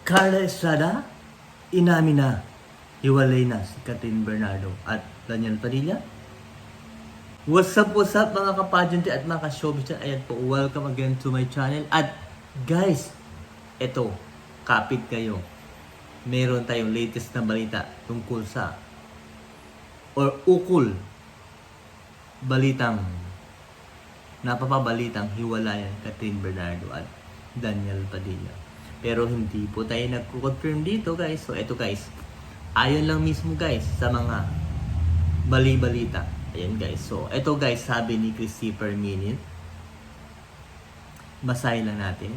Carla Estrada, inamin na, hiwalay na si Catherine Bernardo at Daniel Padilla. What's up mga kapadyante at mga ka-showbiz dyan. Ayan po, welcome again to my channel. At guys, eto, kapit kayo. Meron tayong latest na balita tungkol sa ukol balitang napapabalitang hiwalayan Catherine Bernardo at Daniel Padilla. Pero hindi po tayo nagko-confirm dito guys. So eto guys, ayon lang mismo guys sa mga bali-balita. Ayan guys. So eto guys, sabi ni Christy per minute. Basahin lang natin.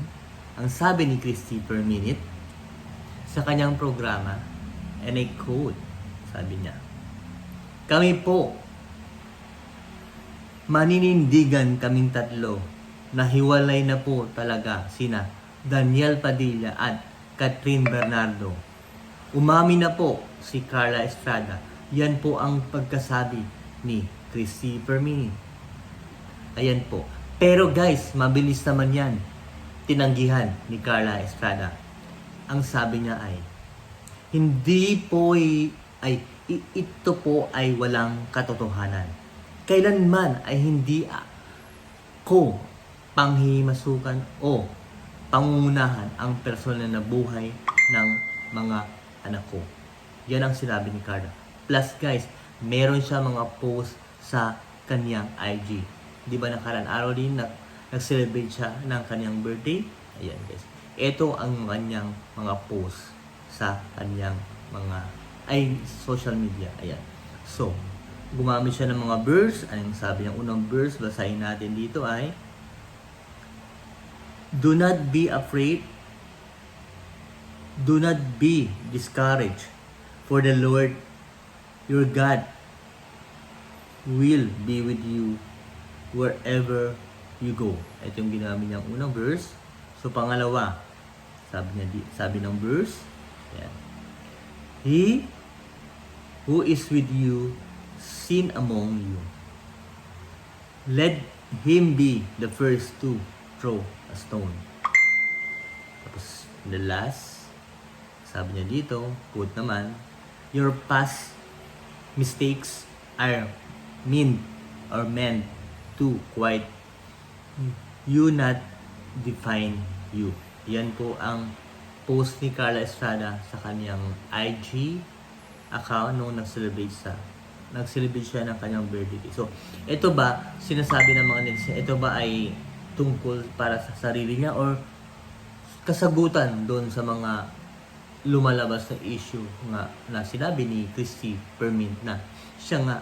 Ang sabi ni Christy per minute sa kanyang programa, and I quote, sabi niya, "Kami po, maninindigan kaming tatlo na hiwalay na po talaga sina Daniel Padilla at Catherine Bernardo. Umamin na po si Carla Estrada." Yan po ang pagkasabi ni Christy per minute. Ayan po. Pero guys, mabilis naman yan. Tinanggihan ni Carla Estrada. Ang sabi niya ay, hindi po ito po ay walang katotohanan. Kailanman ay hindi ko panghimasukan o pangungunahan ang personal na buhay ng mga anak ko. Yan ang sinabi ni Carla. Plus guys, meron siya mga post sa kanyang IG. Di ba nakaraan araw din nag-celebrate siya ng kanyang birthday? Ayan guys. Ito ang kanyang mga post sa kanyang social media. Ayan. So, gumamit siya ng mga verse. Anong sabi ng unang verse? Basahin natin dito ay, "Do not be afraid. Do not be discouraged. For the Lord, your God, will be with you wherever you go." Ito yung ginamit niyang unang verse. So, pangalawa, sabi ng verse, ayan, "He who is with you, sin among you. Let him be the first to throw a stone." Tapos, the last, sabi niya dito, quote naman, "Your past mistakes are meant to quite you not define you." Yan po ang post ni Carla Estrada sa kanyang IG account nung nag-celebrate siya ng kanyang birthday. So, ito ba, sinasabi ng mga netizen, ito ba ay tungkol para sa sarili niya or kasagutan doon sa mga lumalabas na issue nga na sinabi ni Christy per minute na siya nga,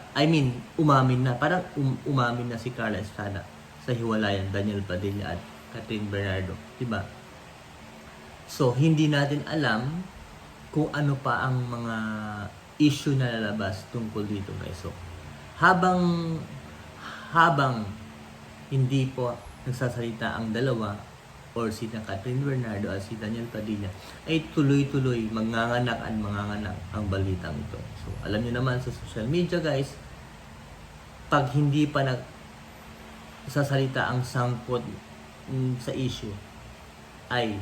umamin na, parang umamin na si Carla Estrada sa hiwalayan Daniel Padilla at Catherine Bernardo, diba? So, hindi natin alam kung ano pa ang mga issue na lalabas tungkol dito guys. So, habang hindi po nagsasalita ang dalawa or si Catherine Bernardo at si Daniel Padilla, ay tuloy-tuloy manganganak ang balitang ito. So, alam niyo naman sa social media guys, pag hindi pa nagsasalita ang sangkot sa issue, ay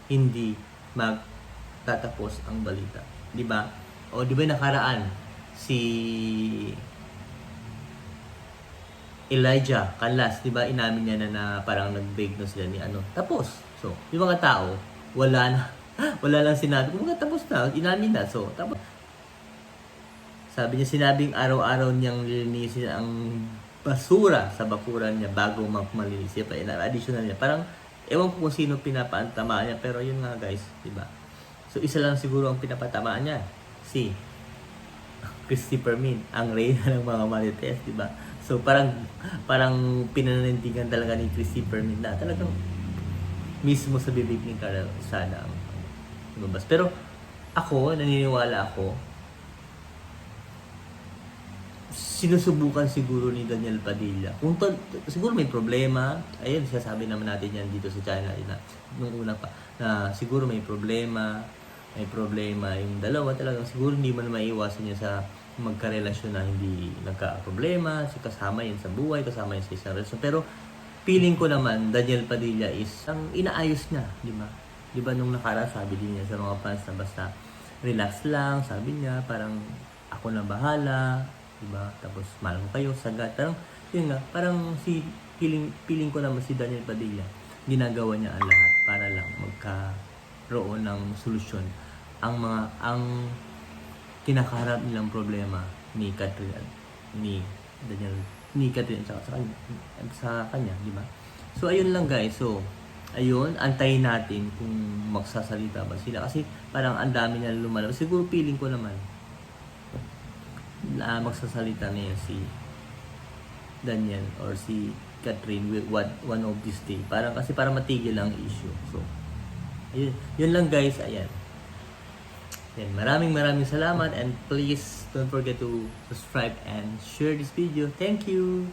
hindi magtatapos ang balita. Di ba? O di ba nakaraan si Elijah Canlas, di ba inamin niya na parang nag-break na sila ni ano. Tapos, so, yung mga tao, wala lang sinabi. Kung tapos na, inamin na. So, tapos, sabi niya, sinabing araw-araw niyang lilinisin ang basura sa bakuran niya bago malinis siya pa. Additional niya. Parang, ewan ko kung sino pinapantamaan niya, pero yun nga guys, di ba? So, isa lang siguro ang pinapatamaan niya. Si Christy Permin, ang reyna ng mga marites, di ba? So, parang pinanindigan talaga ni Christy Permin na talagang mismo sa bibig ni Carla Estrada ang lumabas. Pero ako, naniniwala ako, sinusubukan siguro ni Daniel Padilla. Kung siguro may problema, ayun, sasabi naman natin yan dito sa channel na nung una pa, na siguro may problema yung dalawa, talagang siguro hindi man maiiwasan niya sa magkarelasyon na hindi nagka-problema, kasama yan sa buhay, kasama yan sa isang relasyon. Pero feeling ko naman, Daniel Padilla is ang inaayos niya, di ba? Di ba nung nakaraan sabi din niya sa mga fans na basta relax lang, sabi niya, parang ako na bahala, di ba? Tapos mahal ko kayo, sagad. Parang, yun nga, parang feeling ko naman si Daniel Padilla, ginagawa niya ang lahat para lang magkaroon ng solusyon ang kinakaharap nilang problema ni Catherine at ni Daniel, ni Catherine at sa kanya, di ba? So ayun lang guys. So ayun, antayin natin kung magsasalita ba sila kasi parang ang dami na lumalabas. Siguro feeling ko naman na magsasalita na yan si Daniel or si Catherine with one of this day. Parang kasi para matigil ang issue. So ayun, yun lang guys. Ayan. Yan, maraming salamat and please don't forget to subscribe and share this video. Thank you!